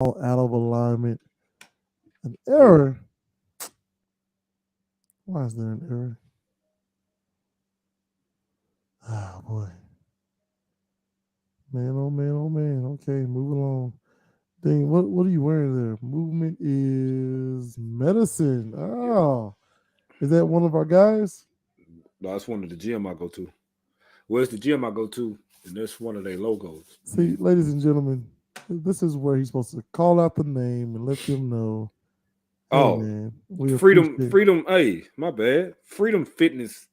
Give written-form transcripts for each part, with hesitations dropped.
out of alignment. An error. Why is there an error? Oh boy. Man, oh man, oh man. Okay, move along. Dang, what are you wearing there? Movement is medicine. Oh. Is that one of our guys? That's one of the gym I go to. Well, it's the gym I go to, and that's one of their logos. See, ladies and gentlemen, this is where he's supposed to call out the name and let them know, hey Oh, man, we Freedom, appreciate. Freedom. Hey, my bad. Freedom Fitness.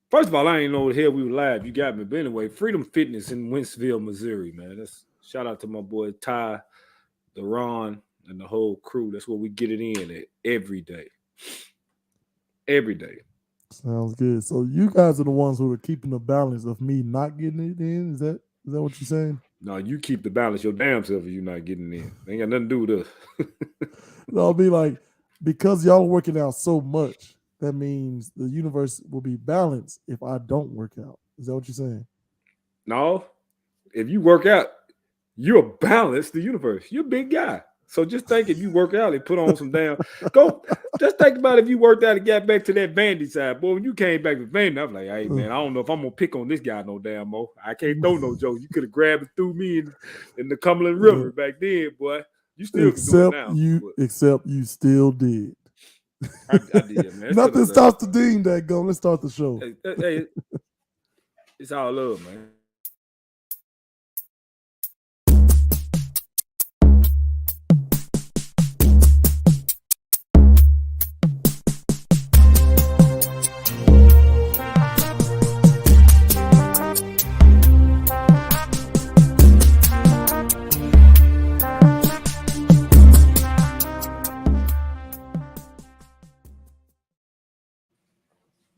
First of all, I ain't know what the hell we were live. You got me. But anyway, Freedom Fitness in Wentzville, Missouri, man. That's shout out to my boy Ty, the Ron, and the whole crew. That's where we get it in at every day. Every day. Sounds good. So you guys are the ones who are keeping the balance of me not getting it in. Is that what you're saying? No, you keep the balance your damn self if you're not getting in. Ain't got nothing to do with us. No, I'll be like, because y'all are working out so much, that means the universe will be balanced if I don't work out. Is that what you're saying? No, if you work out, you're balanced the universe. You're a big guy. So just think if you work out and put on some damn go. Just think about if you worked out and got back to that Vandy side. Boy, when you came back with Vandy, I'm like, hey man, I don't know if I'm gonna pick on this guy no damn more. I can't throw no jokes. You could have grabbed and threw me in the Cumberland River back then, boy. You still can do it now. Except you still did. I did, man. Nothing stops the dean that go. Let's start the show. Hey, it's all love, man.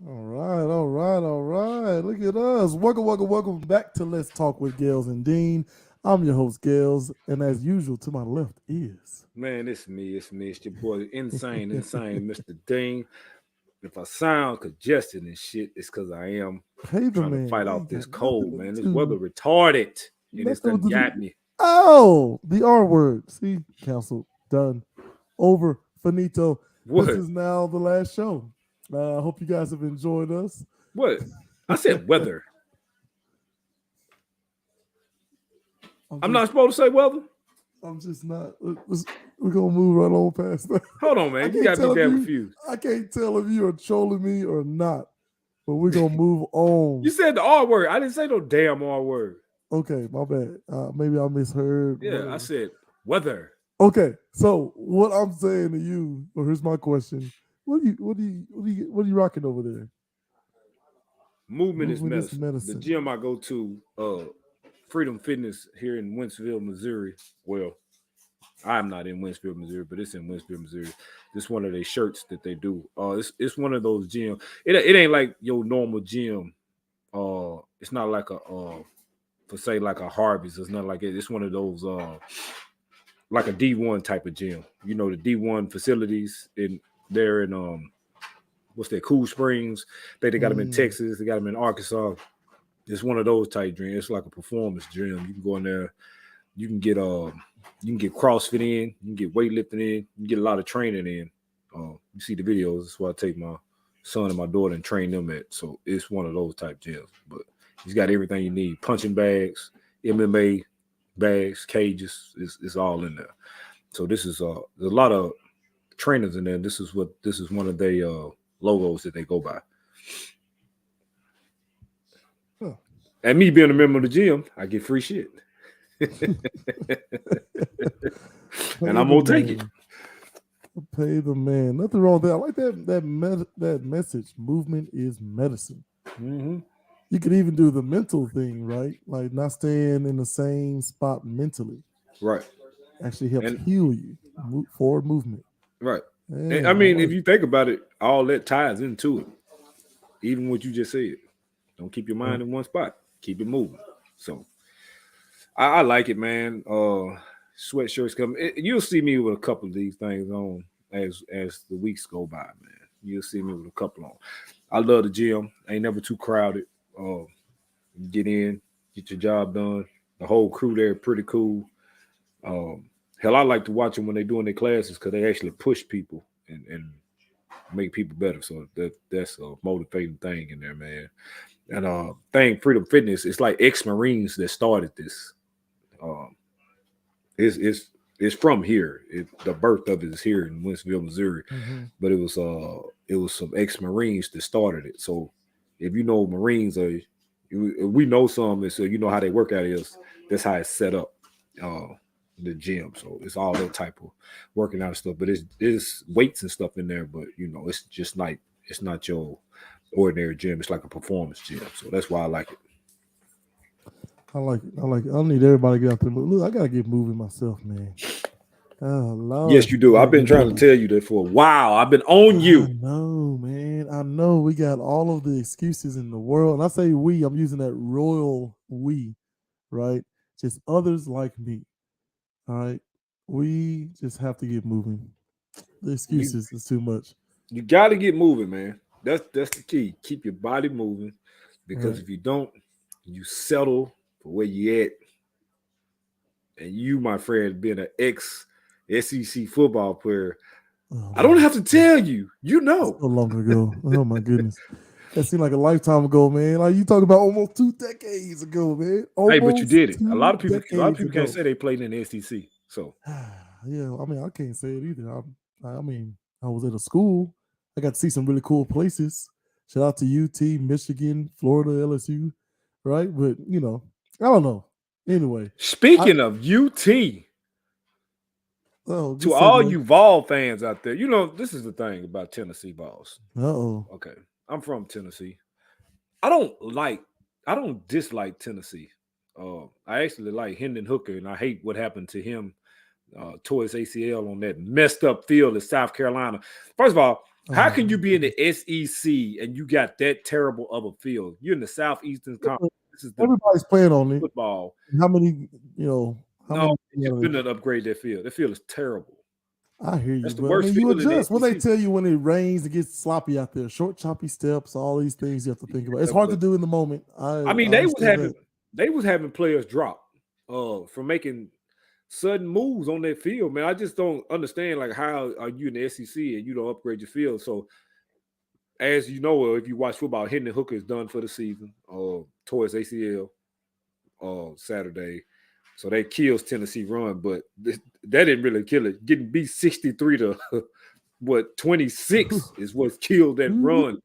All right. Look at us. Welcome back to Let's Talk with Gales and Dean. I'm your host, Gales, and as usual, to my left is. Man, it's me. It's your boy, insane, Mr. Dean. If I sound congested and shit, it's because I am trying to fight off this cold, man. This weather retarded, and it's done got me. Oh, the R word. See, cancel, done, over, finito. What? This is now the last show. I hope you guys have enjoyed us. What? I said weather. I'm not supposed to say weather? I'm just not. We're going to move right on past that. Hold on, man. You got me damn confused. I can't tell if you are trolling me or not, but we're going to move on. You said the R word. I didn't say no damn R word. Okay, my bad. Maybe I misheard. Yeah, whatever. I said weather. Okay, so what I'm saying to you, or here's my question: What are you rocking over there? Movement is medicine. The gym I go to, Freedom Fitness here in Wentzville, Missouri. Well, I'm not in Wentzville, Missouri, but it's in Wentzville, Missouri. This is one of their shirts that they do. It's one of those gyms. It ain't like your normal gym. It's not like a for say like a Harvey's. It's not like it. It's one of those like a D1 type of gym. You know, the D1 facilities in there in what's that, Cool Springs. They got them in Texas. They got them in Arkansas. It's one of those type gyms. It's like a performance gym. You can go in there. You can get CrossFit in. You can get weightlifting in. You can get a lot of training in. You see the videos. That's why I take my son and my daughter and train them at. So it's one of those type gyms. But he's got everything you need: punching bags, MMA bags, cages. It's all in there. So this is there's a lot of trainers in there. This is one of their logos that they go by. Huh. And me being a member of the gym, I get free shit. And I'm gonna take it. Pay the man. Nothing wrong with that. I like that message. Movement is medicine. Mm-hmm. You could even do the mental thing, right? Like not staying in the same spot mentally. Right. Actually helps heal you. Forward movement. Right. And, I mean, if you think about it, all that ties into it. Even what you just said. Don't keep your mind in one spot. Keep it moving. So I like it, man. Sweatshirts come. You'll see me with a couple of these things on as the weeks go by, man. You'll see me with a couple on. I love the gym. Ain't never too crowded. Get in, get your job done. The whole crew there pretty cool. Hell, I like to watch them when they're doing their classes because they actually push people and make people better. So that's a motivating thing in there, man. And Freedom Fitness, it's like ex-Marines that started this. It's from here. The birth of it is here in Wentzville, Missouri. Mm-hmm. But it was some ex-Marines that started it. So if you know Marines, we know some, and so you know how they work out is. That's how it's set up. The gym, so it's all that type of working out and stuff. But it's weights and stuff in there. But it's just like it's not your ordinary gym. It's like a performance gym. So that's why I like it. I like it. I need everybody to get out there. Look, I gotta get moving myself, man. Oh Lord. Yes, you do. I've been trying to tell you that for a while. I've been on you. I know, man. I know we got all of the excuses in the world. And I say we, I'm using that royal we, right? Just others like me. All right. We just have to get moving. The excuses is too much. You got to get moving, man. That's the key. Keep your body moving, because if you don't, you settle for where you at. And you, my friend, being an ex-SEC football player, I don't have to tell you. You know. So long ago. Oh my goodness. That seemed like a lifetime ago, man. Like you talking about almost 2 decades ago, man. Hey, but you did it. A lot of people can't say they played in the SEC. So yeah, I mean, I can't say it either. I mean, I was at a school. I got to see some really cool places. Shout out to UT, Michigan, Florida, LSU, right? But I don't know. Anyway, speaking of UT, to all you Vol fans out there, this is the thing about Tennessee Vols. Okay, I'm from Tennessee. I don't dislike Tennessee. I actually like Hendon Hooker, and I hate what happened to him. Tore his ACL on that messed up field in South Carolina. First of all, how can you be in the SEC and you got that terrible of a field? You're in the Southeastern Conference. Everybody's playing on football. How many, you couldn't upgrade that field. That field is terrible. I hear you. That's the worst field. You adjust. What they tell you when it rains, it gets sloppy out there. Short, choppy steps, all these things you have to think about. It's hard to do in the moment. They was having players drop from making sudden moves on that field, man. I just don't understand, like, how are you in the SEC and you don't upgrade your field? So, as you know, if you watch football, Hendon Hooker is done for the season. Tore his ACL Saturday. So that kills Tennessee run, but that didn't really kill it. Getting beat 63 to 26 is what killed that run.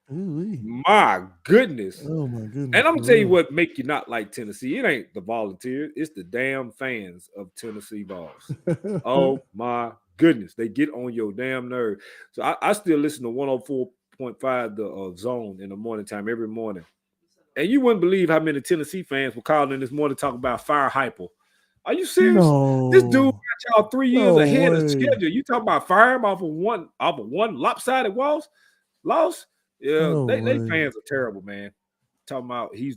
My goodness. Oh my goodness. And I'm gonna tell you what make you not like Tennessee. It ain't the Volunteers, it's the damn fans of Tennessee Vols. Oh my goodness. They get on your damn nerve. So I still listen to 104.5 the Zone in the morning time every morning. And you wouldn't believe how many Tennessee fans were calling in this morning talking about fire hyper. Are you serious? No. This dude got y'all 3 years ahead of schedule. You talking about firing off of one lopsided loss? Yeah, they fans are terrible, man. Talking about he's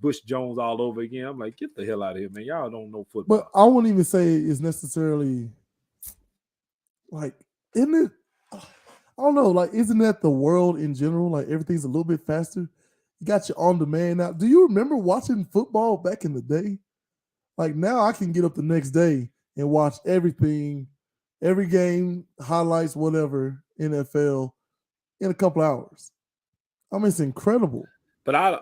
Bush Jones all over again. I'm like, get the hell out of here, man. Y'all don't know football. But I wouldn't even say it's necessarily like, isn't it? I don't know. Like, isn't that the world in general? Like, everything's a little bit faster. You got your on demand now. Do you remember watching football back in the day? Like, now I can get up the next day and watch everything, every game, highlights, whatever, NFL in a couple hours. I mean, it's incredible. But I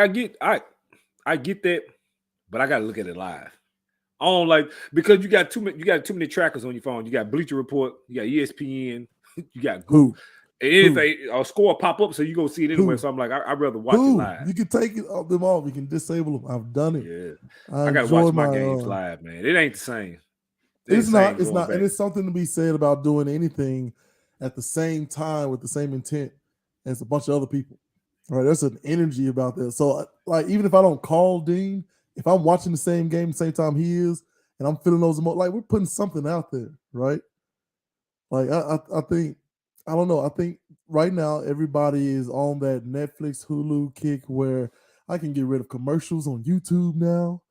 get that, but I gotta look at it live. I don't like, because you got too many trackers on your phone. You got Bleacher Report, you got ESPN, you got Google. Anything, a score pop up, so you go see it anyway. So I'm like, I'd rather watch it live. You can take them off. You can disable them. I've done it. Yeah, I gotta watch my games live, man. It ain't the same. It's not, and it's something to be said about doing anything at the same time with the same intent as a bunch of other people. All right, there's an energy about that. So, like, even if I don't call Dean, if I'm watching the same game the same time he is, and I'm feeling those emotions, like, we're putting something out there, right? Like, I think, I don't know. I think right now everybody is on that Netflix, Hulu kick where I can get rid of commercials on YouTube now,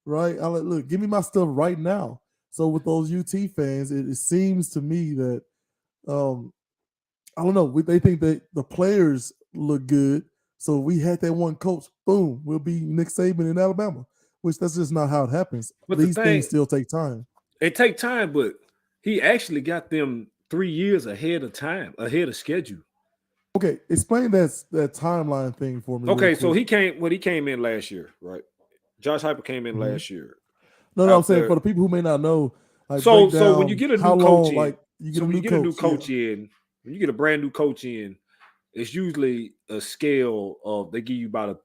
right? I like, look, give me my stuff right now. So with those UT fans, it seems to me that I don't know. They think that the players look good, so we had that one coach. Boom, we'll be Nick Saban in Alabama. Which that's just not how it happens. But these things still take time. It take time, but he actually got them 3 years ahead of time, ahead of schedule. Okay, explain that timeline thing for me. Okay, so he came in last year, right? Josh Heupel came in last year. No, I'm saying for the people who may not know, like so when you get a new coach in, when you get a new coach in, when you get a brand new coach in, it's usually a scale of they give you about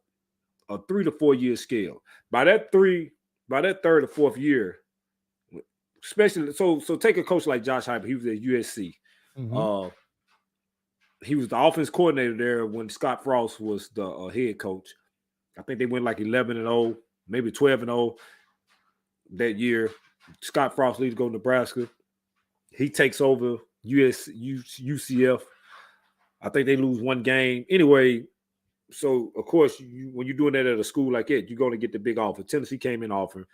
a 3 to 4 year scale. By that third or fourth year, especially so take a coach like Josh Heupel. He was at USC. He was the offense coordinator there when Scott Frost was the head coach. I think they went like 11-0, maybe 12-0 that year. Scott Frost leaves to go to Nebraska. He takes over UCF. I think they lose one game. Anyway, so of course, when you're doing that at a school like that, you're going to get the big offer. Tennessee came in offering.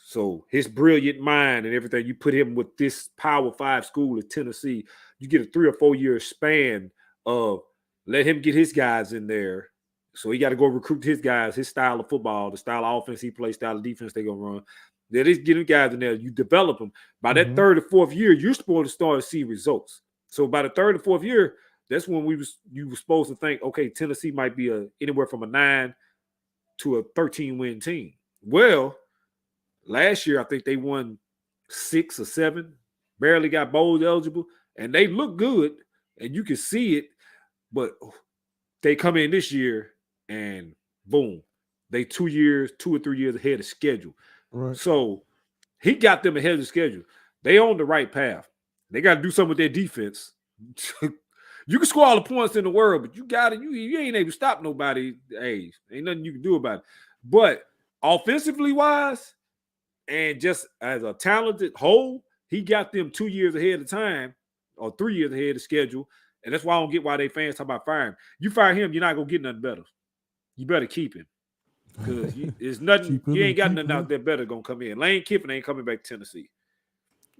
So his brilliant mind and everything, you put him with this Power 5 school at Tennessee, you get a 3 or 4 year span of let him get his guys in there. So he got to go recruit his guys, his style of football, the style of offense he plays, style of defense they're going to run. Then he's getting guys in there. You develop them. By that third or fourth year, you're supposed to start to see results. So by the third or fourth year, that's when you were supposed to think, okay, Tennessee might be anywhere from a 9 to a 13-win team. Well, last year, I think they won 6 or 7, barely got bowl eligible, and they look good, and you can see it, but they come in this year, and boom, they 2 or 3 years ahead of schedule. Right. So he got them ahead of the schedule. They on the right path. They got to do something with their defense. You can score all the points in the world, but you ain't able to stop nobody. Hey, ain't nothing you can do about it. But offensively wise, and just as a talented whole, he got them 2 years ahead of time or 3 years ahead of schedule. And that's why I don't get why they fans talk about firing him. You fire him, you're not going to get nothing better. You better keep him. Because there's nothing, you ain't got nothing out there better going to come in. Lane Kiffin ain't coming back to Tennessee.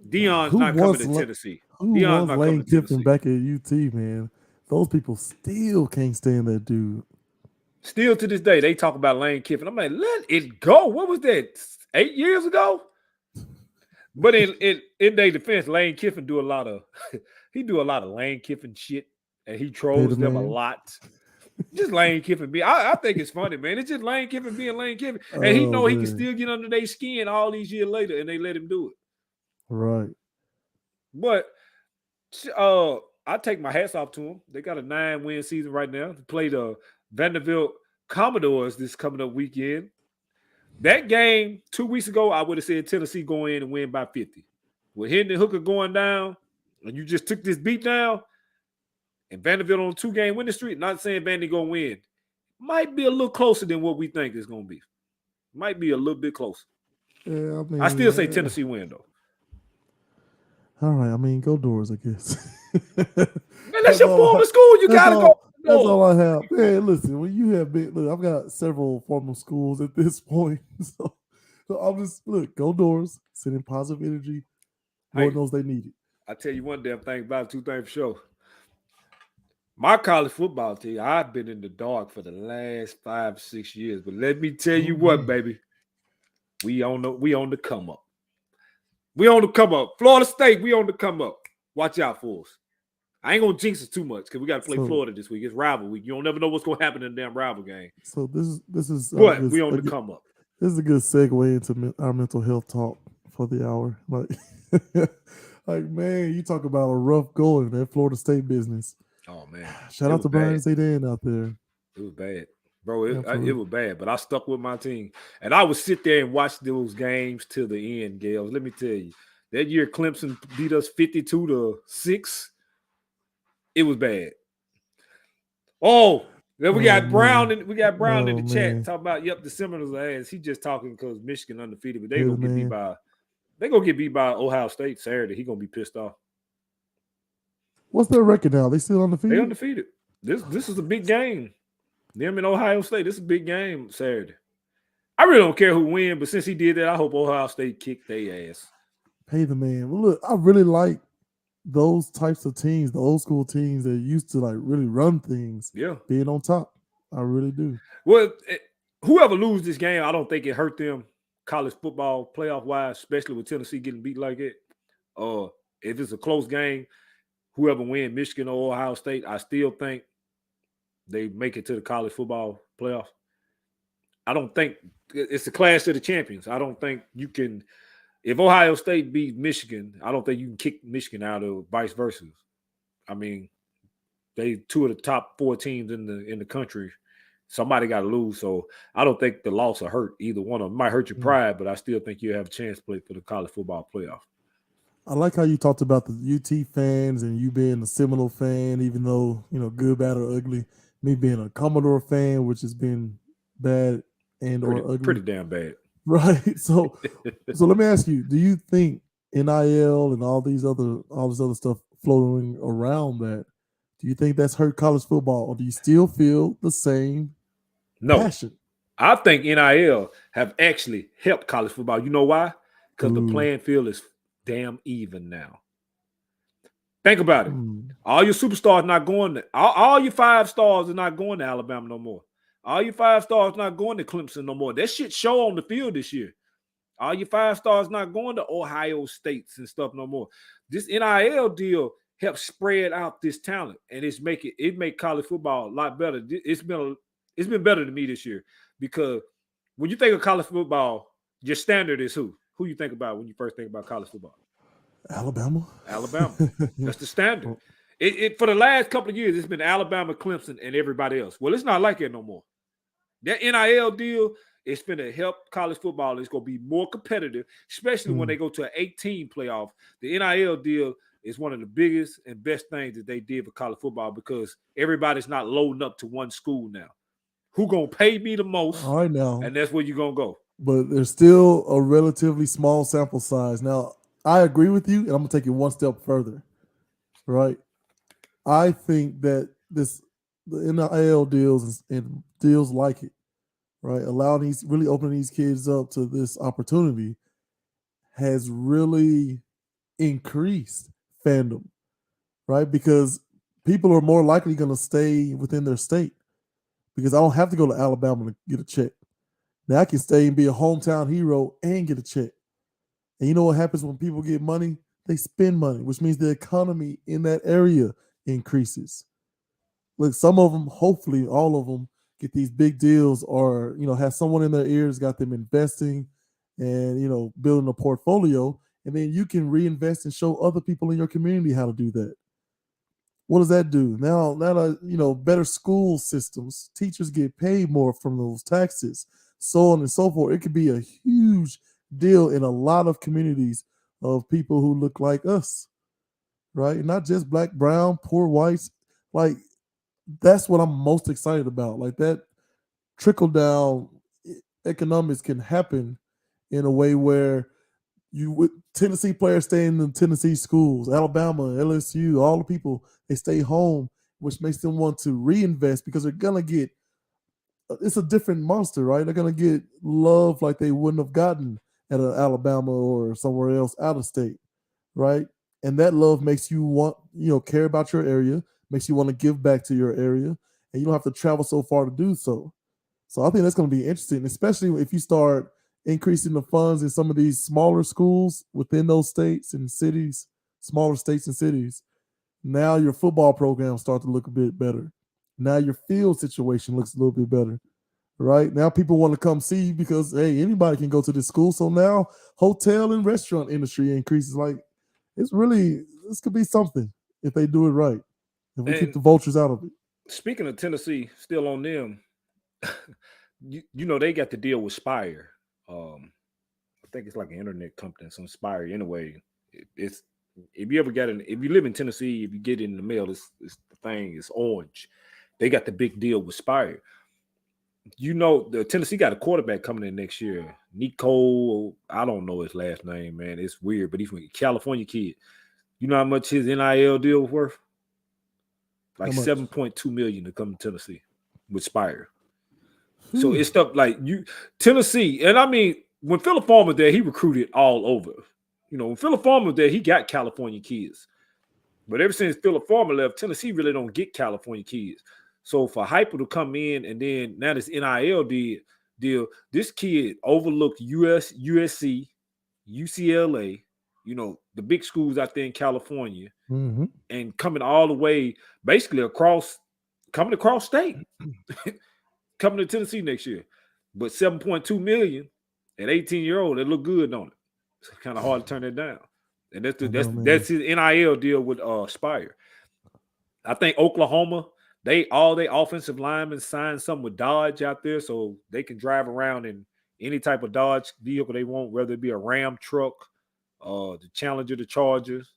Deion's not coming to Tennessee. Deion's not Lane Kiffin back at UT, man. Those people still can't stand that dude. Still to this day, they talk about Lane Kiffin. I'm like, let it go. What was that? 8 years ago? But in their defense, Lane Kiffin do a lot of Lane Kiffin shit, and he trolls them a lot. Just Lane Kiffin I think it's funny, man. It's just Lane Kiffin being Lane Kiffin, and he know he can still get under their skin all these years later, and they let him do it. Right. But I take my hats off to them. They got a 9-win season right now. They play the Vanderbilt Commodores this coming up weekend. That game 2 weeks ago, I would have said Tennessee going in and win by 50. With Hendon Hooker going down, and you just took this beat down, and Vanderbilt on a 2-game winning streak, not saying Vandy going to win, might be a little closer than what we think it's going to be. Might be a little bit closer. Yeah, I still say Tennessee win, though. All right, I mean, go Doors, I guess. Man, that's your former school. You got to go. That's all I have. Man, listen, when you have been, look, I've got several former schools at this point. So I'm just, go Doors, sending positive energy. Lord knows they need it. I tell you one damn thing about it, 2 things for sure. My college football team, I've been in the dark for the last 5-6 years. But let me tell you what, baby. We on the come up. We on the come up. Florida State, we on the come up. Watch out for us. I ain't gonna jinx it too much because we got to play Florida this week. It's rival week. You don't never know what's gonna happen in the damn rival game. So this is. But we on the come up. This is a good segue into our mental health talk for the hour. Like man, you talk about a rough going that Florida State business. Oh man! Shout out to Brian Zayden out there. It was bad, bro. It was bad, but I stuck with my team, and I would sit there and watch those games till the end. Gales, let me tell you, that year Clemson beat us 52-6. It was bad. Oh, then we got Brown in the chat talking about the Seminoles ass. He just talking because Michigan undefeated, but they're gonna get beat by Ohio State Saturday. He gonna be pissed off. What's their record now? They still undefeated? They undefeated. This is a big game. Them in Ohio State. This is a big game Saturday. I really don't care who wins, but since he did that, I hope Ohio State kicked their ass. Pay the man. Well, look, I really like those types of teams, the old school teams that used to like really run things. Yeah, being on top, I really do. Well, whoever loses this game, I don't think it hurt them college football playoff wise, especially with Tennessee getting beat like it. If it's a close game, whoever wins, Michigan or Ohio State, I still think they make it to the college football playoff. I don't think it's the clash of the champions. I don't think you can. If Ohio State beat Michigan, I don't think you can kick Michigan out or vice versa. I mean, they two of the top 4 teams in the country. Somebody got to lose, so I don't think the loss will hurt either one of them. It might hurt your pride, but I still think you have a chance to play for the college football playoff. I like how you talked about the UT fans and you being a Seminole fan, even though, good, bad, or ugly. Me being a Commodore fan, which has been bad or ugly. Pretty damn bad. Right. So let me ask you, do you think NIL and all this other stuff floating around that, do you think that's hurt college football, or do you still feel the same passion? I think NIL have actually helped college football. You know why? Because the playing field is damn even now. Think about it. All your superstars not going to, all your 5 stars are not going to Alabama no more. All your 5 stars not going to Clemson no more. That shit show on the field this year. All your 5 stars not going to Ohio States and stuff no more. This NIL deal helps spread out this talent, and it make college football a lot better. It's been better to me this year, because when you think of college football, your standard is who? Who you think about when you first think about college football? Alabama. That's the standard. It for the last couple of years, it's been Alabama, Clemson, and everybody else. Well, it's not like that no more. That NIL deal is going to help college football. It's going to be more competitive, especially when they go to an 8-team playoff. The NIL deal is one of the biggest and best things that they did for college football, because everybody's not loading up to one school now. Who going to pay me the most? All right, now. And that's where you're going to go. But there's still a relatively small sample size. Now, I agree with you, and I'm going to take it one step further, right? I think that the NIL deals and deals like it, right, really opening these kids up to this opportunity has really increased fandom, right? Because people are more likely going to stay within their state, because I don't have to go to Alabama to get a check. Now I can stay and be a hometown hero and get a check. And you know what happens when people get money? They spend money, which means the economy in that area increases. Look, some of them, hopefully all of them, get these big deals, or, have someone in their ears, got them investing and, building a portfolio. And then you can reinvest and show other people in your community how to do that. What does that do? Now, better school systems, teachers get paid more from those taxes, so on and so forth. It could be a huge deal in a lot of communities of people who look like us, right? Not just black, brown, poor, whites. Like, that's what I'm most excited about. Like, that trickle down economics can happen in a way where Tennessee players stay in the Tennessee schools, Alabama, LSU, all the people, they stay home, which makes them want to reinvest, because they're going to get, it's a different monster, right? They're going to get love like they wouldn't have gotten at an Alabama or somewhere else out of state, right? And that love makes you want, care about your area, makes you want to give back to your area, and you don't have to travel so far to do so. So I think that's going to be interesting, especially if you start increasing the funds in some of these smaller schools within those states and cities, smaller states and cities. Now your football programs start to look a bit better. Now your field situation looks a little bit better, right? Now people want to come see you because, hey, anybody can go to this school. So now hotel and restaurant industry increases. Like, this could be something if they do it right. If we keep the vultures out of it. Speaking of Tennessee, still on them, they got to deal with Spire. I think it's like an internet company, some Spire. Anyway, it's if you live in Tennessee, if you get it in the mail, it's the thing is orange. They got the big deal with Spire. The Tennessee got a quarterback coming in next year. Nico, I don't know his last name, man. It's weird, but he's a California kid. You know how much his NIL deal was worth? Like $7.2 million to come to Tennessee with Spire. So it's stuff like Tennessee, and I mean, when Phillip Farmer was there, he recruited all over. When Phillip Farmer was there, he got California kids. But ever since Phillip Farmer left, Tennessee really don't get California kids. So for Heupel to come in, and then now this NIL deal. This kid overlooked USC, UCLA, the big schools out there in California, and coming all the way, basically coming across state, coming to Tennessee next year. But 7.2 million at 18-year-old, they look good on it. It's kind of hard to turn it down. And that's his NIL deal with Spire. I think Oklahoma, all their offensive linemen signed something with Dodge out there, so they can drive around in any type of Dodge vehicle they want, whether it be a Ram truck, the Challenger, the Chargers.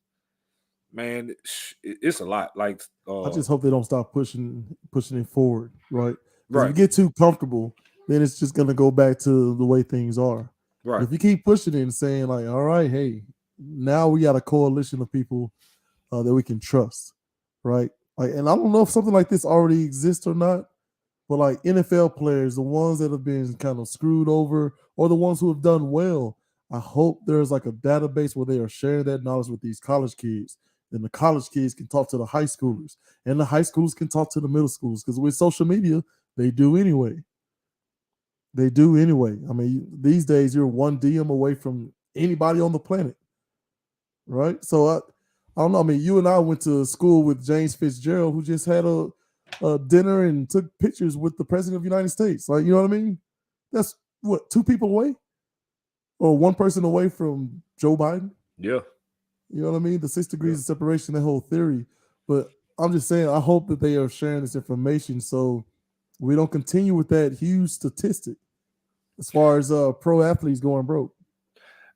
Man, it's a lot. Like I just hope they don't stop pushing it forward, right? Right. If you get too comfortable, then it's just gonna go back to the way things are. Right. If you keep pushing it and saying like, all right, hey, now we got a coalition of people that we can trust, right? Like, and I don't know if something like this already exists or not, but like NFL players, the ones that have been kind of screwed over, or the ones who have done well, I hope there's like a database where they are sharing that knowledge with these college kids. And the college kids can talk to the high schoolers, and the high schoolers can talk to the middle schoolers, because with social media, they do anyway. They do anyway. I mean, these days you're one DM away from anybody on the planet, right? So I don't know. I mean, you and I went to school with James Fitzgerald, who just had a dinner and took pictures with the president of the United States. Like, you know what I mean? That's what, 2 people away, or 1 person away from Joe Biden. Yeah. You know what I mean? The 6 degrees of separation, that whole theory. But I'm just saying, I hope that they are sharing this information so we don't continue with that huge statistic as far as pro athletes going broke.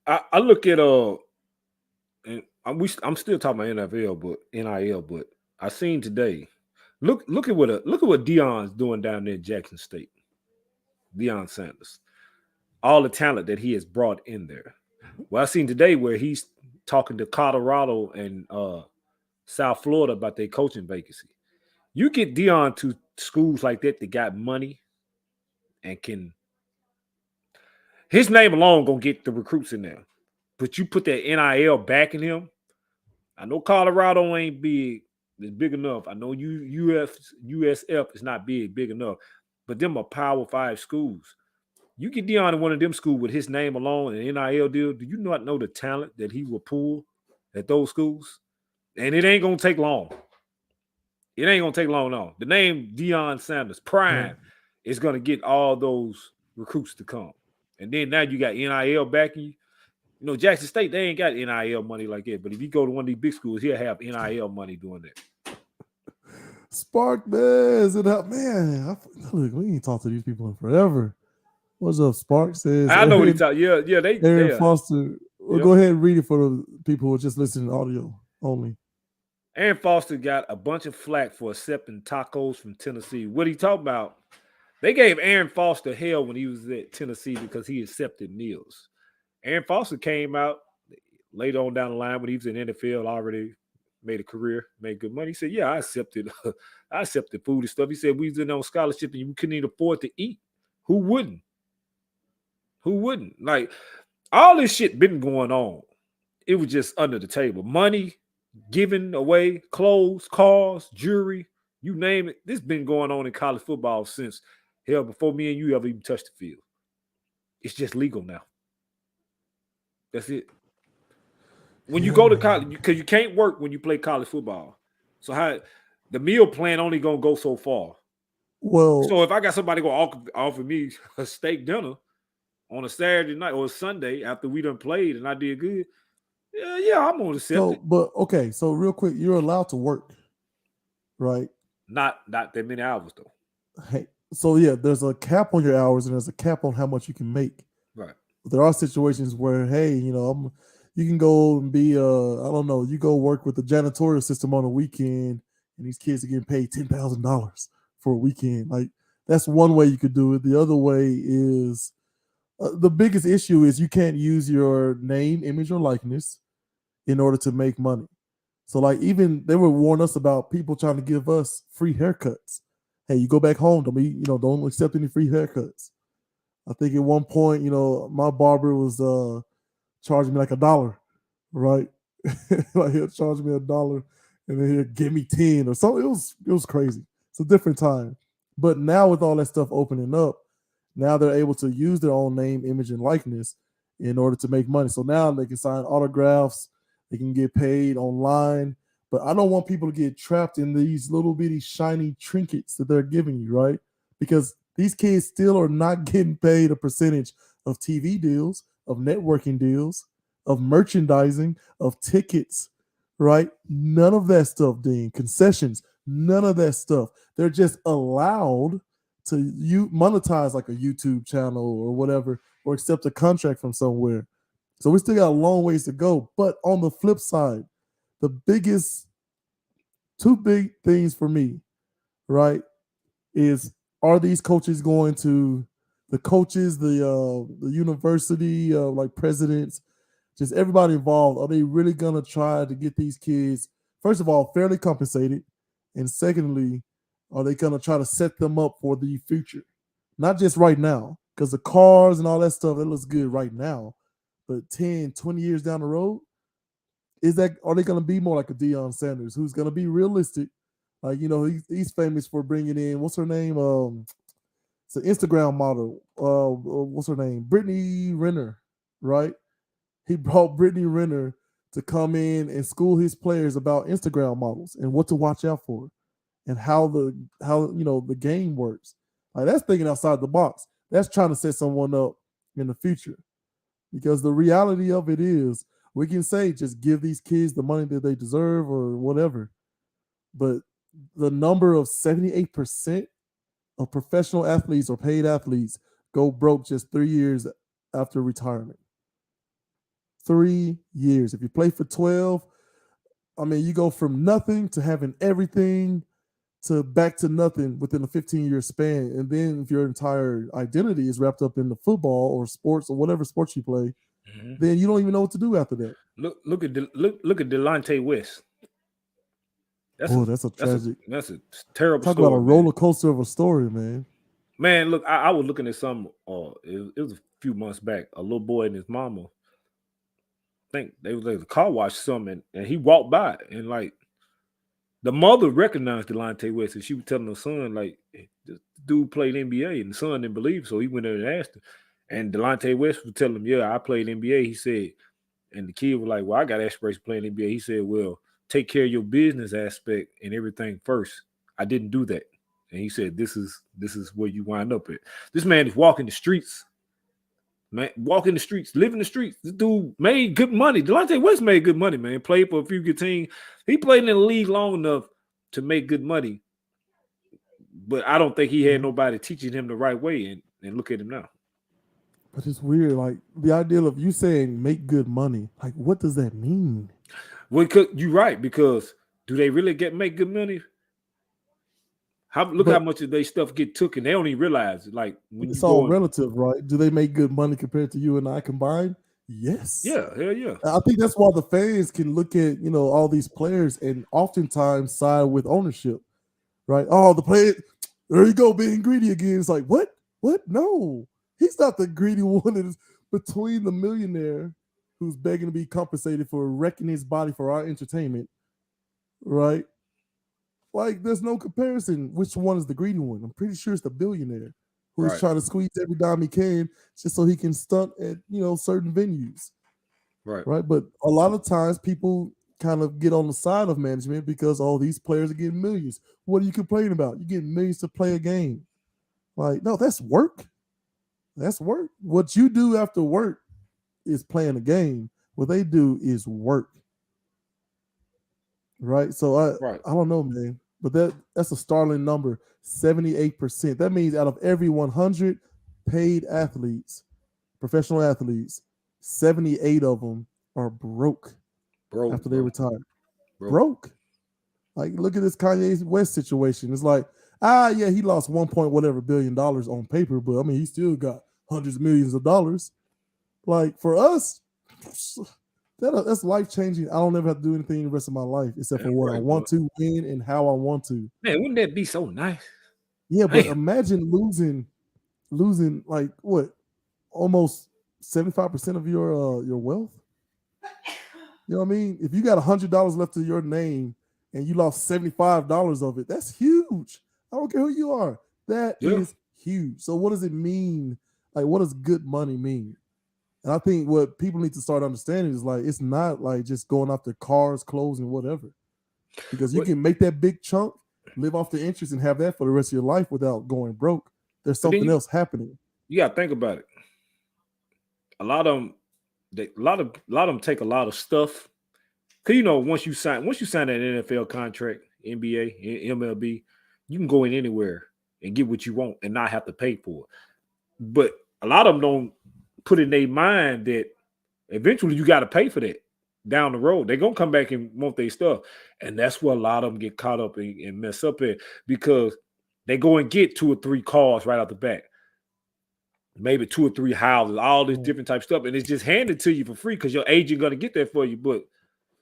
I look at and I'm still talking about NFL, but NIL. But I seen today. Look at what Deion's doing down there in Jackson State. Deion Sanders, all the talent that he has brought in there. Well, I seen today where he's talking to Colorado and South Florida about their coaching vacancy. You get Deion to schools like that got money and can. His name alone gonna get the recruits in there, but you put that NIL backing him. I know Colorado ain't big. It's big enough. I know USF is not big enough, but them are Power 5 schools. You get Deion in one of them schools with his name alone and NIL deal. Do you not know the talent that he will pull at those schools? And it ain't gonna take long. It ain't gonna take long. No, the name Deion Sanders Prime is gonna get all those recruits to come. And then now you got NIL backing you. You know, Jackson State, they ain't got NIL money like that. But if you go to one of these big schools, he'll have NIL money doing that. Spark, man. Look, we ain't talked to these people in forever. What's up, Spark? Says I know what he's talking. Yeah, Aaron Foster. Well, go ahead and read it for the people who are just listening to audio only. Aaron Foster got a bunch of flack for accepting tacos from Tennessee. What he talking about? They gave Aaron Foster hell when he was at Tennessee because he accepted meals. Aaron Foster came out later on down the line when he was in NFL, already made a career, made good money. He said, yeah, I accepted food and stuff. He said, we was in on scholarship and we couldn't even afford to eat. Who wouldn't? Like, all this shit been going on. It was just under the table. Money given away, clothes, cars, jewelry, you name it. This been going on in college football since, hell, before me and you ever even touched the field. It's just legal now. That's it. When you go to college, because you can't work when you play college football. So how the meal plan only gonna go so far. Well, so if I got somebody gonna offer me a steak dinner on a Saturday night or a Sunday after we done played and I did good, yeah, I'm gonna accept it. But okay, so real quick, you're allowed to work, right? Not that many hours though. Hey, so yeah, there's a cap on your hours and there's a cap on how much you can make. Right. But there are situations where, hey, you can go and be you go work with the janitorial system on a weekend, and these kids are getting paid $10,000 for a weekend. Like, that's one way you could do it. The other way is the biggest issue is you can't use your name, image, or likeness in order to make money. So, like, even they would warn us about people trying to give us free haircuts. Hey, you go back home, don't accept any free haircuts. I think at one point, my barber was charging me like $1, right? Like, he'll charge me $1 and then he'll give me 10 or something. It was crazy. It's a different time. But now with all that stuff opening up, Now they're able to use their own name, image, and likeness in order to make money. So now they can sign autographs, they can get paid online. But I don't want people to get trapped in these little bitty shiny trinkets that they're giving you, right? Because these kids still are not getting paid a percentage of TV deals, of networking deals, of merchandising, of tickets, right? None of that stuff, Dean. Concessions, none of that stuff. They're just allowed to monetize like a YouTube channel or whatever, or accept a contract from somewhere. So we still got a long ways to go. But on the flip side, the biggest, two big things for me, right, is are these coaches going to, the coaches, the university, like presidents, just everybody involved, are they really going to try to get these kids, first of all, fairly compensated? And secondly, are they going to try to set them up for the future? Not just right now, because the cars and all that stuff, that looks good right now. But 10, 20 years down the road, are they going to be more like a Deion Sanders, who's going to be realistic? Like, you know, he's famous for bringing in, what's her name? It's an Instagram model. What's her name? Brittany Renner, right? He brought Brittany Renner to come in and school his players about Instagram models and what to watch out for, and how the game works. Like, that's thinking outside the box. That's trying to set someone up in the future. Because the reality of it is, we can say just give these kids the money that they deserve or whatever, but the number of 78% of professional athletes or paid athletes go broke just 3 years after retirement. 3 years. If you play for 12, I mean, you go from nothing to having everything to back to nothing within a 15-year span. And then if your entire identity is wrapped up in the football or sports or whatever sports you play, then you don't even know what to do after that. Look at Delonte West. That's a tragic. That's a terrible Talk story. Talk about a roller coaster of a story, man. Man, look, I was looking at some. It was a few months back. A little boy and his mama, I think they was at the car wash something, and he walked by, and like the mother recognized Delonte West, and she was telling her son, like, this dude played NBA, and the son didn't believe, so he went there and asked him. And Delonte West was telling him, yeah, I played NBA. He said, and the kid was like, well, I got aspirations playing NBA. He said, well, take care of your business aspect and everything first. I didn't do that. And he said, this is where you wind up at. This man is walking the streets. Man, walking the streets, living the streets. This dude made good money. Delonte West made good money, man. Played for a few good teams. He played in the league long enough to make good money. But I don't think he had nobody teaching him the right way. And look at him now. But it's weird. Like, the idea of you saying make good money, like, what does that mean? Well, you're right, because do they really make good money? Look how much of their stuff get took, and they don't even realize it. Like, when it's all relative, right? Do they make good money compared to you and I combined? Yes. Yeah, hell yeah. I think that's why the fans can look at, all these players and oftentimes side with ownership, right? Oh, the player, there you go, being greedy again. It's like, what? No, he's not the greedy one. That is between the millionaire who's begging to be compensated for wrecking his body for our entertainment, right? Like, there's no comparison. Which one is the greedy one? I'm pretty sure it's the billionaire who's trying to squeeze every dime he can just so he can stunt at, certain venues. Right. But a lot of times people kind of get on the side of management because, these players are getting millions. What are you complaining about? You're getting millions to play a game. Like, no, that's work. That's work. What you do after work is playing a game. What they do is work. Right. So I don't know, man. But that's a startling number, 78%. That means out of every 100 paid athletes, professional athletes, 78 of them are broke after they retire. Broke. Like, look at this Kanye West situation. It's like, he lost $1 billion on paper, but I mean, he still got hundreds of millions of dollars. Like, for us, that's life-changing. I don't ever have to do anything the rest of my life except for what I want to win and how I want to. Man, wouldn't that be so nice? Yeah, but imagine losing like what? Almost 75% of your wealth. You know what I mean? If you got $100 left to your name and you lost $75 of it, that's huge. I don't care who you are. That is huge. So what does it mean? Like, what does good money mean? And I think what people need to start understanding is like it's not like just going after cars, clothes, and whatever. Because you can make that big chunk, live off the interest, and have that for the rest of your life without going broke. There's something else happening. You gotta think about it. A lot of them take a lot of stuff. Cause once you sign an NFL contract, NBA, MLB, you can go in anywhere and get what you want and not have to pay for it. But a lot of them don't put in their mind that eventually you got to pay for that down the road. They're gonna come back and want their stuff, and that's where a lot of them get caught up and mess up in, because they go and get 2 or 3 cars right out the back, maybe 2 or 3 houses, all this different type of stuff, and it's just handed to you for free because your agent gonna get that for you. But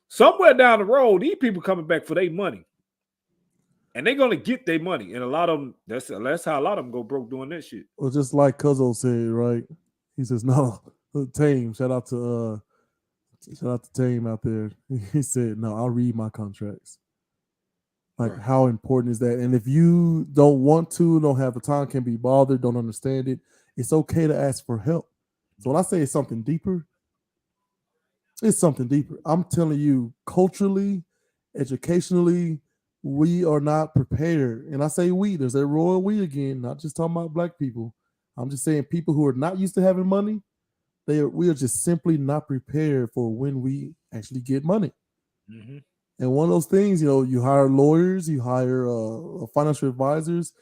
somewhere down the road, these people coming back for their money, and they're gonna get their money. And a lot of them, that's how a lot of them go broke doing that shit. Well, just like Cuzzo said, right? He says, "No, Tame." Shout out to Tame out there. He said, "No, I'll read my contracts." Like, right. How important is that? And if you don't want to, don't have the time, can't be bothered, don't understand it, it's okay to ask for help. So when I say it's something deeper, it's something deeper. I'm telling you, culturally, educationally, we are not prepared. And I say we, there's a royal we again, not just talking about black people. I'm just saying people who are not used to having money, we are just simply not prepared for when we actually get money. Mm-hmm. And one of those things, you hire lawyers, you hire financial advisors,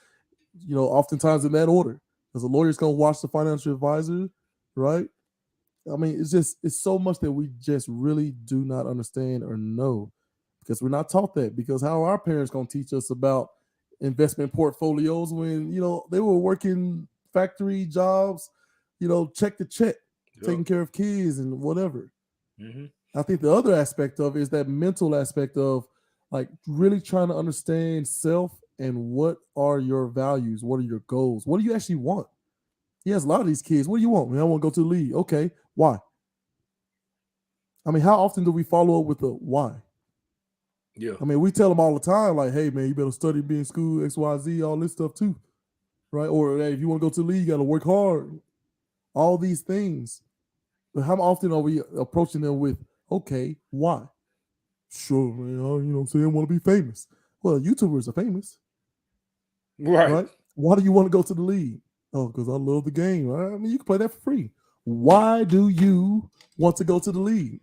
oftentimes in that order, because the lawyer's going to watch the financial advisor, right? I mean, it's so much that we just really do not understand or know, because we're not taught that. Because how are our parents going to teach us about investment portfolios when, they were working factory jobs, check to check, taking care of kids and whatever. Mm-hmm. I think the other aspect of it is that mental aspect of like really trying to understand self and what are your values, what are your goals, what do you actually want? Yes, a lot of these kids, what do you want? Man, I want to go to the league. Okay, why? I mean, how often do we follow up with the why? Yeah. I mean, we tell them all the time, like, hey, man, you better study, be in school, X, Y, Z, all this stuff too, right? Or hey, if you want to go to the league, you got to work hard. All these things. But how often are we approaching them with, okay, why? Sure, man, what I'm saying? I want to be famous. Well, YouTubers are famous. Right? Why do you want to go to the league? Oh, because I love the game. Right? I mean, you can play that for free. Why do you want to go to the league?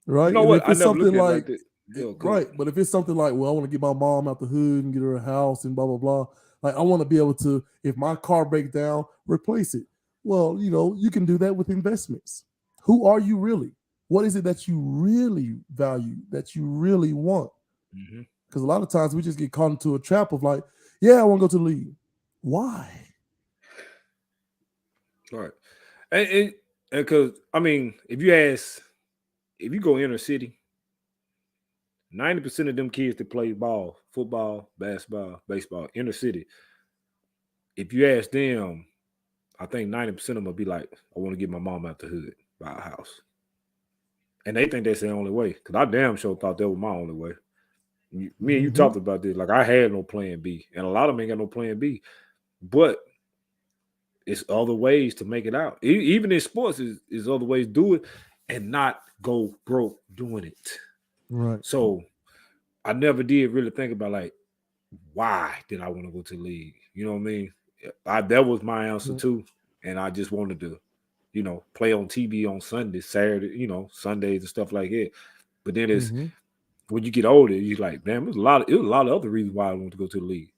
Right? If it's something like right, but if it's something like, well, I want to get my mom out the hood and get her a house and blah, blah, blah. Like, I want to be able to, if my car breaks down, replace it. Well, you can do that with investments. Who are you really? What is it that you really value, that you really want? Because a lot of times we just get caught into a trap of like, yeah, I want to go to the league. Why? Right. And because, I mean, if you go inner city, 90% of them kids that play ball, football, basketball, baseball, inner city, if you ask them, I think 90% of them will be like, I want to get my mom out the hood, buy a house. And they think that's the only way. Because I damn sure thought that was my only way. Me and you talked about this. Like, I had no plan B. And a lot of them ain't got no plan B. But it's other ways to make it out. Even in sports, is other ways to do it and not go broke doing it. Right. So I never did really think about, like, why did I want to go to the league? You know what I mean? That was my answer too, and I just wanted to, play on TV on Sundays, Saturday, Sundays and stuff like that. But then it's when you get older, you're like, damn, it was a lot of other reasons why I wanted to go to the league.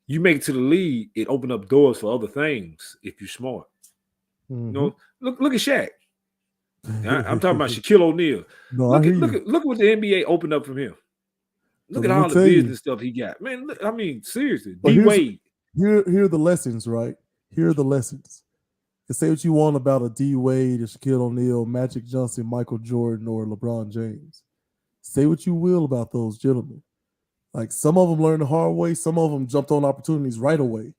You make it to the league, it opened up doors for other things if you're smart. Look at Shaq. I'm talking about Shaquille O'Neal. No, look what the NBA opened up from him. Look at all the business stuff he got. Man, I mean, seriously, D-Wade. Here are the lessons, right? Here are the lessons. You say what you want about a D-Wade, a Shaquille O'Neal, Magic Johnson, Michael Jordan, or LeBron James. Say what you will about those gentlemen. Like, some of them learned the hard way. Some of them jumped on opportunities right away,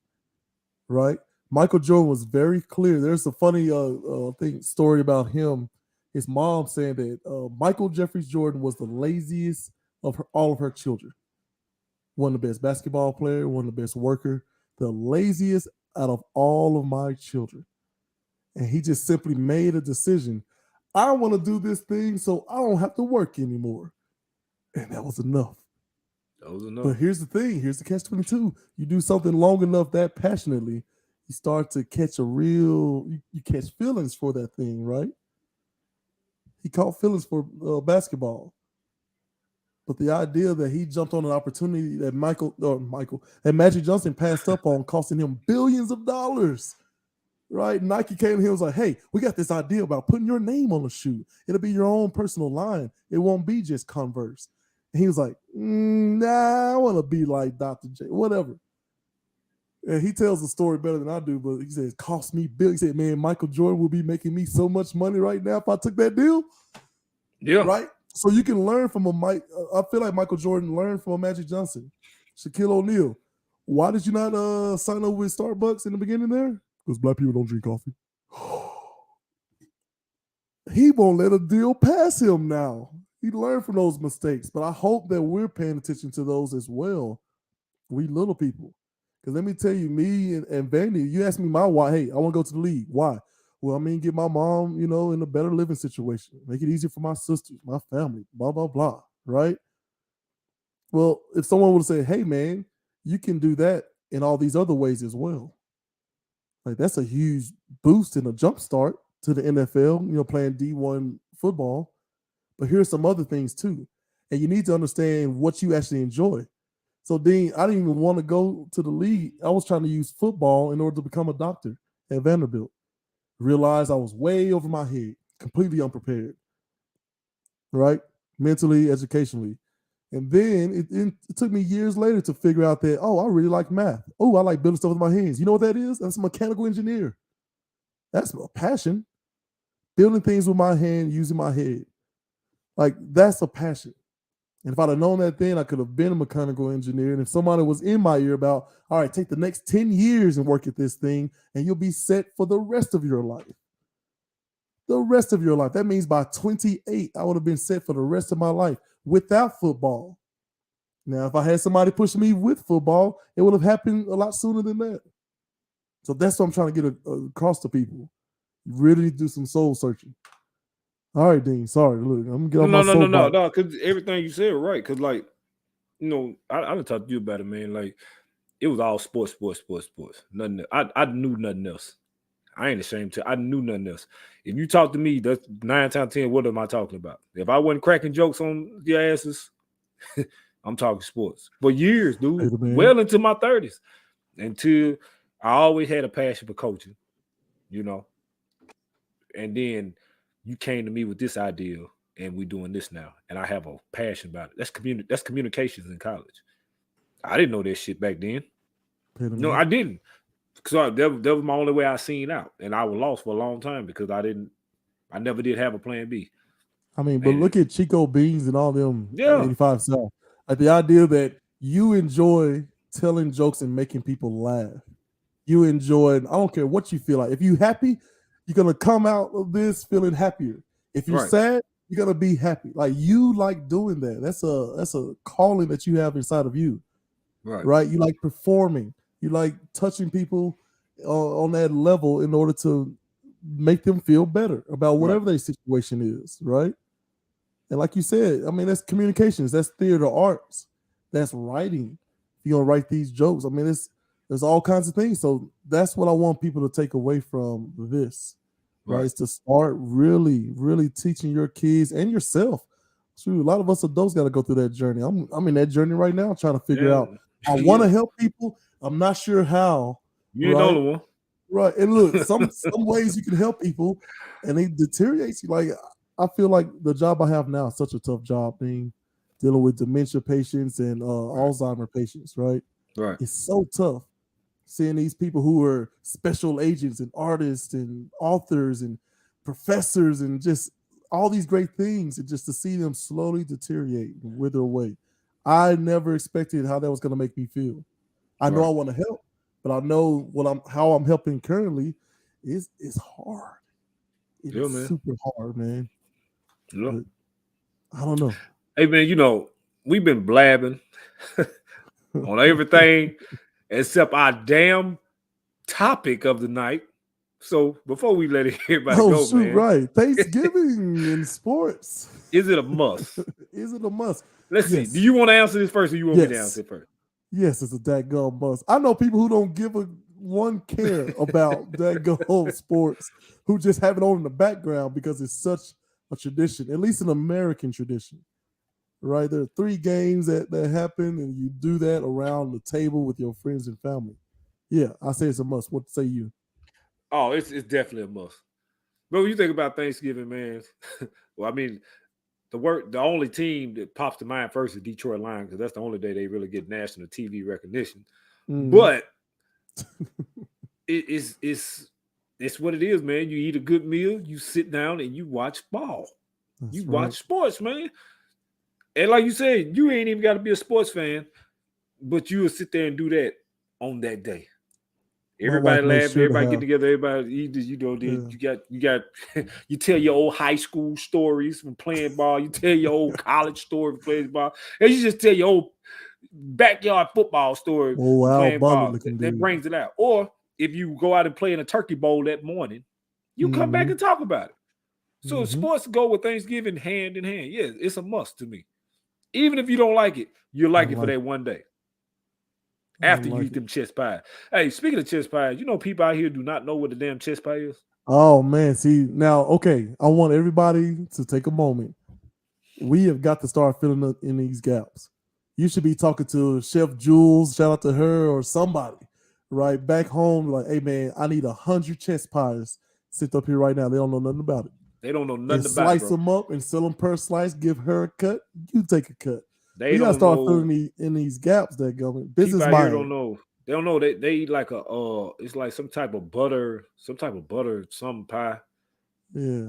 right? Michael Jordan was very clear. There's a funny story about him. His mom saying that Michael Jeffries Jordan was the laziest of all of her children. One of the best basketball player, one of the best worker, the laziest out of all of my children. And he just simply made a decision. I want to do this thing so I don't have to work anymore. And that was enough. But here's the thing. Here's the catch-22. You do something long enough that passionately, you start to catch you catch feelings for that thing, right? He caught feelings for basketball. But the idea that he jumped on an opportunity that that Magic Johnson passed up on, costing him billions of dollars, right? Nike came to him and was like, hey, we got this idea about putting your name on a shoe. It'll be your own personal line. It won't be just Converse. And he was like, nah, I want to be like Dr. J, whatever. And he tells the story better than I do, but he says, cost me billions. He said, man, Michael Jordan will be making me so much money right now if I took that deal. Yeah. Right? So you can learn from I feel like Michael Jordan learned from a Magic Johnson. Shaquille O'Neal. Why did you not sign up with Starbucks in the beginning there? Because black people don't drink coffee. He won't let a deal pass him now. He learned from those mistakes, but I hope that we're paying attention to those as well. We little people. Because let me tell you, me and Vandy, you asked me my why. Hey, I want to go to the league. Why? Well, I mean, get my mom, in a better living situation. Make it easier for my sisters, my family, blah, blah, blah, right? Well, if someone would say, hey, man, you can do that in all these other ways as well. Like, that's a huge boost and a jump start to the NFL, playing D1 football. But here's some other things too. And you need to understand what you actually enjoy. So, Dean, I didn't even want to go to the league. I was trying to use football in order to become a doctor at Vanderbilt. Realized I was way over my head, completely unprepared, right? Mentally, educationally. And then it took me years later to figure out that, I really like math. Oh, I like building stuff with my hands. You know what that is? That's a mechanical engineer. That's a passion. Building things with my hand, using my head. Like, that's a passion. And if I'd have known that then, I could have been a mechanical engineer. And if somebody was in my ear about, all right, take the next 10 years and work at this thing, and you'll be set for the rest of your life. The rest of your life. That means by 28, I would have been set for the rest of my life without football. Now, if I had somebody pushing me with football, it would have happened a lot sooner than that. So that's what I'm trying to get across to people. You really need to do some soul searching. All right, Dean. Sorry, look, I'm gonna get off my soapbox. No, because everything you said right. Because I done talked to you about it, man. Like, it was all sports. Nothing. I knew nothing else. I ain't ashamed to. I knew nothing else. If you talk to me, that's 9 times 10. What am I talking about? If I wasn't cracking jokes on your asses, I'm talking sports for years, dude. Well into my 30s, until I always had a passion for coaching, and then you came to me with this idea, and we're doing this now, and I have a passion about it. That's communications in college. I didn't know that shit back then. No, I didn't. Because that was my only way I seen out, and I was lost for a long time because I never did have a plan B. I mean, but look at Chico Beans and all them 85 South. Like, the idea that you enjoy telling jokes and making people laugh. You enjoy, I don't care what you feel like. If you're happy, you're going to come out of this feeling happier. If you're sad, you're going to be happy. Like, you like doing that. That's a calling that you have inside of you. Right? You like performing. You like touching people on that level in order to make them feel better about whatever their situation is, right? And like you said, I mean, that's communications. That's theater arts. That's writing. You're going to write these jokes. I mean, there's all kinds of things. So that's what I want people to take away from this, right? Is to start really, really teaching your kids and yourself. Shoot, a lot of us adults got to go through that journey. I'm in that journey right now, trying to figure out. I want to help people. I'm not sure how. You ain't the only one. Right. And look, some ways you can help people, and it deteriorates you. Like, I feel like the job I have now is such a tough job, dealing with dementia patients and Alzheimer patients, right? Right. It's so tough seeing these people who are special agents and artists and authors and professors and just all these great things, and just to see them slowly deteriorate and wither away. I never expected how that was going to make me feel. I know I want to help, but I know how I'm helping currently is hard. It's super hard, man. Yeah. I don't know. Hey, man, we've been blabbing on everything except our damn topic of the night. So before we let everybody go, shoot, man. Right. Thanksgiving in sports. Is it a must? Is it a must? Let's see. Do you want to answer this first or you want me to answer it first? Yes, it's a dadgum must. I know people who don't give one care about dadgum sports, who just have it on in the background because it's such a tradition, at least an American tradition. Right? There are 3 games that happen, and you do that around the table with your friends and family. Yeah, I say it's a must. What say you? Oh, it's definitely a must. But when you think about Thanksgiving, man, well, I mean, the only team that pops to mind first is Detroit Lions, because that's the only day they really get national TV recognition. But it's what it is, man. You eat a good meal, you sit down, and you watch ball. You watch sports, man. And like you said, you ain't even got to be a sports fan, but you will sit there and do that on that day. Everybody laugh, everybody get together, everybody you got you tell your old high school stories from playing ball, you tell your old college story from playing ball, and you just tell your old backyard football story from playing ball. That brings it out. Or if you go out and play in a turkey bowl that morning, you come back and talk about it. So sports go with Thanksgiving hand in hand. Yeah, it's a must to me. Even if you don't like it, you'll like it for that one day. After you eat them chest pie. Hey, speaking of chest pies, you know people out here do not know what the damn chest pie is? Oh, man. See, now, okay, I want everybody to take a moment. We have got to start filling in these gaps. You should be talking to Chef Jules, shout out to her, or somebody, right, back home, like, hey, man, I need 100 chest pies. Sit up here right now. They don't know nothing about it. They don't know nothing about it, slice them up and sell them per slice, give her a cut, you take a cut. We gotta start filling in these gaps that go. Business mind don't know. They don't know. They eat like it's like some type of butter, some pie. Yeah,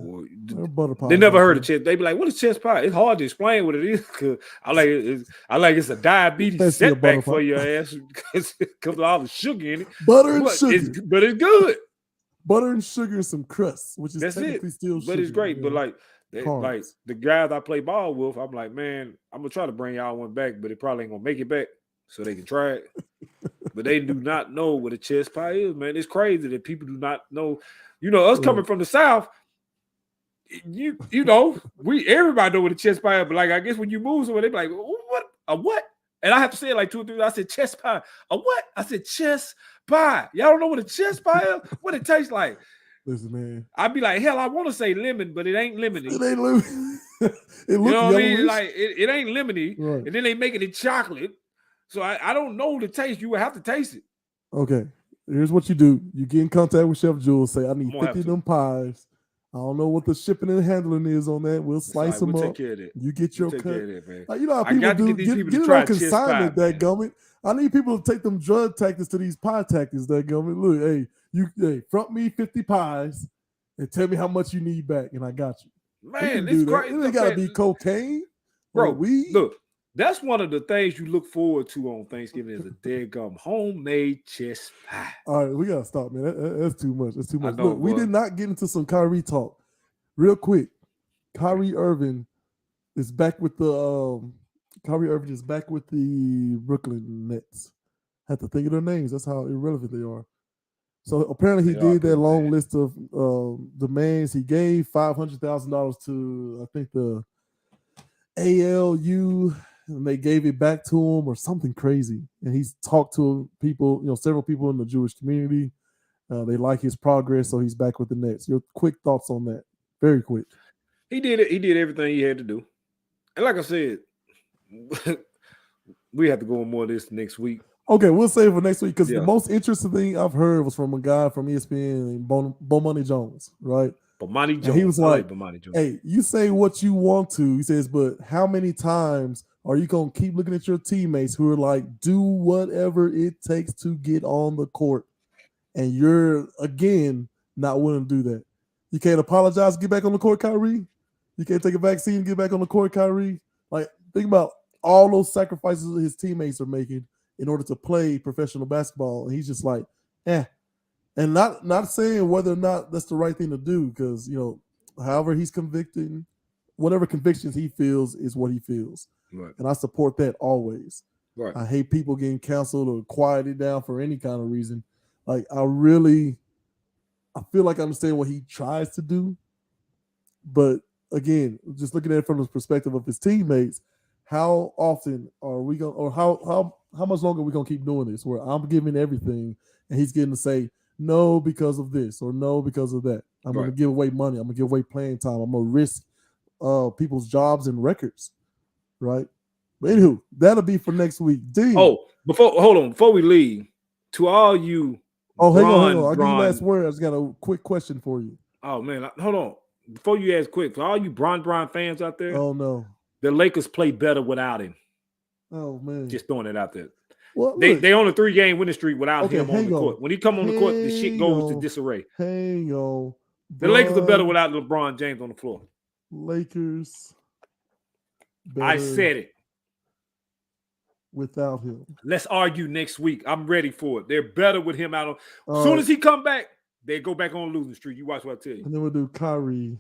butter pie. They never heard of chest. They be like, "What is chest pie?" It's hard to explain what it is. Cause I like it's a diabetes setback for your ass because of all the sugar in it. Butter and sugar, but it's good. Butter and sugar and some crust, which is technically still sugar. But it's great. But like the guys I play ball with, I'm like, man, I'm gonna try to bring y'all one back, but it probably ain't gonna make it back, so they can try it. But they do not know what a chest pie is, man. It's crazy that people do not know. You know, us coming from the South, you know, everybody know what a chest pie is, but like I guess when you move somewhere, they be like, what? A what? And I have to say it like 2 or 3. I said chest pie. A what? I said chest pie. Y'all don't know what a chest pie is? What it tastes like? Listen, man. I'd be like, hell, I want to say lemon, but it ain't lemony. It ain't lemon. It you know what I mean? Like it ain't lemony, right. And then they making it chocolate. So I don't know the taste. You would have to taste it. Okay. Here's what you do. You get in contact with Chef Jules. Say, I need 50 of them pies. I don't know what the shipping and handling is on that. We'll slice them up. Take care of that. You get your cut. That, like, you know how people do. Get it on consignment, that gummit. I need people to take them drug tactics to these pie tactics, that gummit. Look, hey, front me 50 pies and tell me how much you need back, and I got you. Man, it's great. It ain't got to be cocaine, bro. Weed. Look, that's one of the things you look forward to on Thanksgiving is a daggum homemade chest pie. All right, we gotta stop, man. That's too much. That's too much. Look, we did not get into some Kyrie talk. Real quick, Kyrie Irving is back with the Brooklyn Nets. Have to think of their names. That's how irrelevant they are. So apparently he did that long list of demands. He gave $500,000 to, I think, the ALU, and they gave it back to him or something crazy. And he's talked to people, several people in the Jewish community. They like his progress, so he's back with the Nets. Your quick thoughts on that? Very quick. He did it. He did everything he had to do. And like I said, we have to go on more of this next week. Okay, we'll save it for next week because the most interesting thing I've heard was from a guy from ESPN named Bomani Jones, right? Bomani Jones. And he was like, Bomani Jones. Hey, you say what you want to. He says, but how many times are you going to keep looking at your teammates who are like, do whatever it takes to get on the court? And you're, again, not willing to do that. You can't apologize, get back on the court, Kyrie. You can't take a vaccine and get back on the court, Kyrie. Like, think about all those sacrifices his teammates are making in order to play professional basketball. And he's just like, And not saying whether or not that's the right thing to do, because, however he's convicted, whatever convictions he feels is what he feels. Right. And I support that always. Right. I hate people getting canceled or quieted down for any kind of reason. Like I feel like I understand what he tries to do, but again, just looking at it from the perspective of his teammates, how often are we going, or how much longer are we gonna keep doing this? Where I'm giving everything, and he's getting to say no because of this or no because of that. I'm gonna give away money. I'm gonna give away playing time. I'm gonna risk people's jobs and records, right? But anywho, that'll be for next week. D. Oh, before we leave, to all you. Oh, hang on. I'll give you last word. I just got a quick question for you. Oh man, hold on. Before you ask quick, for all you Bron fans out there, oh no, the Lakers play better without him. Oh man, just throwing it out there. Well, they on a 3-game winning streak without him on the court. When he come on the court, the shit goes to disarray. Hang on, the Lakers are better without LeBron James on the floor. Lakers. I said it. Without him. Let's argue next week. I'm ready for it. They're better with him out. As soon as he come back, they go back on losing streak. You watch what I tell you. And then we'll do Kyrie.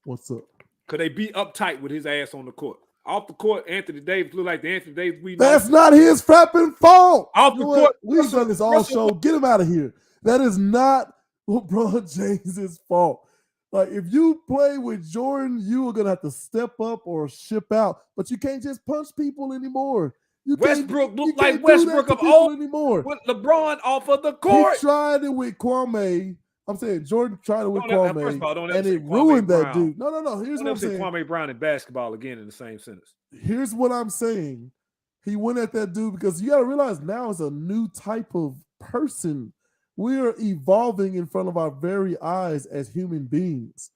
What's up? Could they be uptight with his ass on the court? Off the court, Anthony Davis look like the Anthony Davis we know. That's not his frapping fault. Off the court. We've done this all show. Get him out of here. That is not LeBron James's fault. Like, if you play with Jordan, you are going to have to step up or ship out. But you can't just punch people anymore. Westbrook look like Westbrook of old anymore. With LeBron off of the court. He tried it with Kwame. I'm saying Jordan tried it with Kwame, and it ruined that dude. No. Here's what I'm saying. Kwame Brown and basketball again in the same sentence. Here's what I'm saying. He went at that dude because you got to realize now it's a new type of person. We are evolving in front of our very eyes as human beings.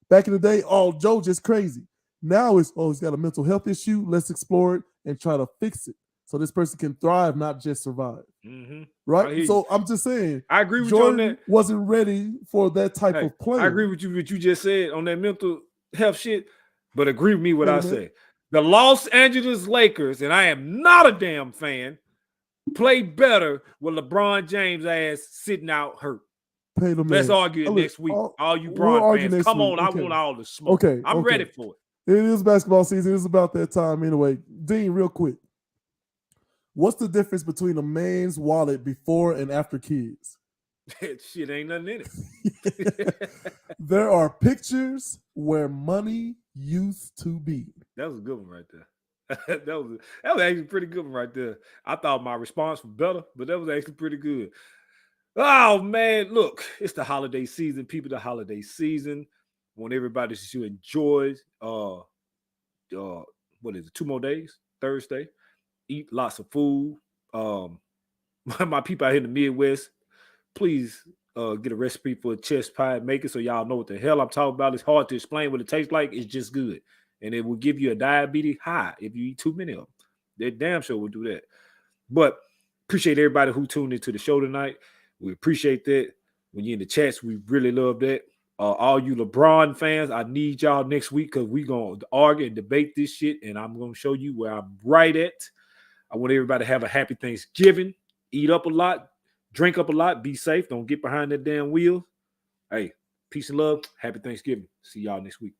Back in the day, Joe just crazy. Now it's, he's got a mental health issue. Let's explore it and try to fix it so this person can thrive, not just survive. Mm-hmm. Right? So I'm just saying, I agree with Jordan you on that. Wasn't ready for that type of play. I agree with you what you just said on that mental health shit, but agree with me what I say. The Los Angeles Lakers, and I am not a damn fan, play better with LeBron James' ass sitting out hurt. Let's argue it next week. All you Bron fans, come on. I want all the smoke. I'm ready for it. It is basketball season. It's about that time anyway. Dean, real quick. What's the difference between a man's wallet before and after kids? Shit ain't nothing in it. There are pictures where money used to be. That was a good one right there. that was actually a pretty good one right there. I thought my response was better, but that was actually pretty good. Oh man, look, it's the holiday season. People, the holiday season. Want everybody to enjoy. What is it? 2 more days. Thursday. Eat lots of food. My people out here in the Midwest, please get a recipe for a chest pie and make it so y'all know what the hell I'm talking about. It's hard to explain what it tastes like. It's just good. And it will give you a diabetes high if you eat too many of them. That damn sure will do that. But appreciate everybody who tuned into the show tonight. We appreciate that. When you're in the chats, we really love that. All you LeBron fans, I need y'all next week because we're going to argue and debate this shit, and I'm going to show you where I'm right at. I want everybody to have a happy Thanksgiving. Eat up a lot. Drink up a lot. Be safe. Don't get behind that damn wheel. Hey, peace and love. Happy Thanksgiving. See y'all next week.